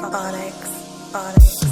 Onyx, Onyx.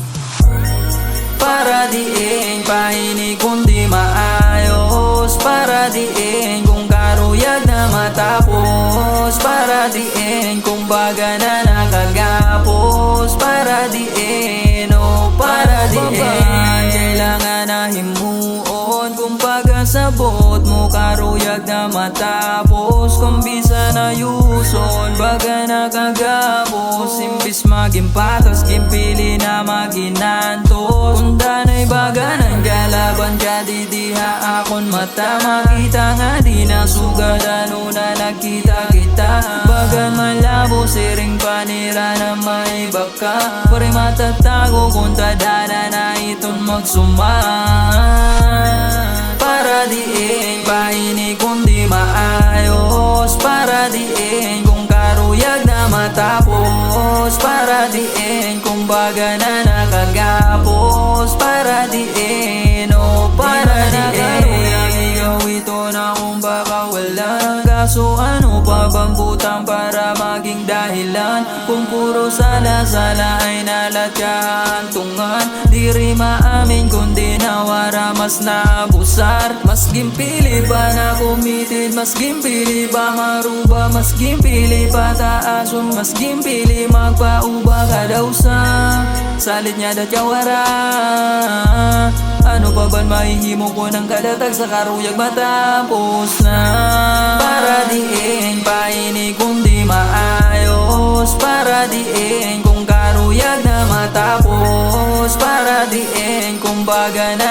Para diin pahinig kundi maayos, para diin kung karuyag na matapos, para diin kung baga na nakagapos, para diin, oh para diin kailangan na himuon kung pagkasabot mo karuyag na matapos, kung bisa na yuson baga nakagapos, imbis maging patas gimpili na maginantos, kung danay baga ng galaban ka didiha akon mata, makita nga di na sugad ano na nakita kita, bagan malabo siring panira na may baka, pare matatago kung tadana na iton magsuma, para diin pahinig kundi maayos, para diin kung karuyag na matapos, para diin kung baga na nakagapos, para diin, oh para diin ikaw ito na kung baka wala, kaso ano pa bang butang para maging dahilan, kung puro sala-sala ay nalatyahantungan, di rin maamin kundi nawara mas naabusar, mas gimpili pa na kumitid, mas gimpili pa maruba, mas gimpili pa taason, mas gimpili magpauba ka daw sa salit niya datyawara, ano pa ba't mahihimo ko ng kadatag sa karuyag matapos na, para diin pahinig kundi maayos, para diin kung karuyag na matapos, para diin kung baga na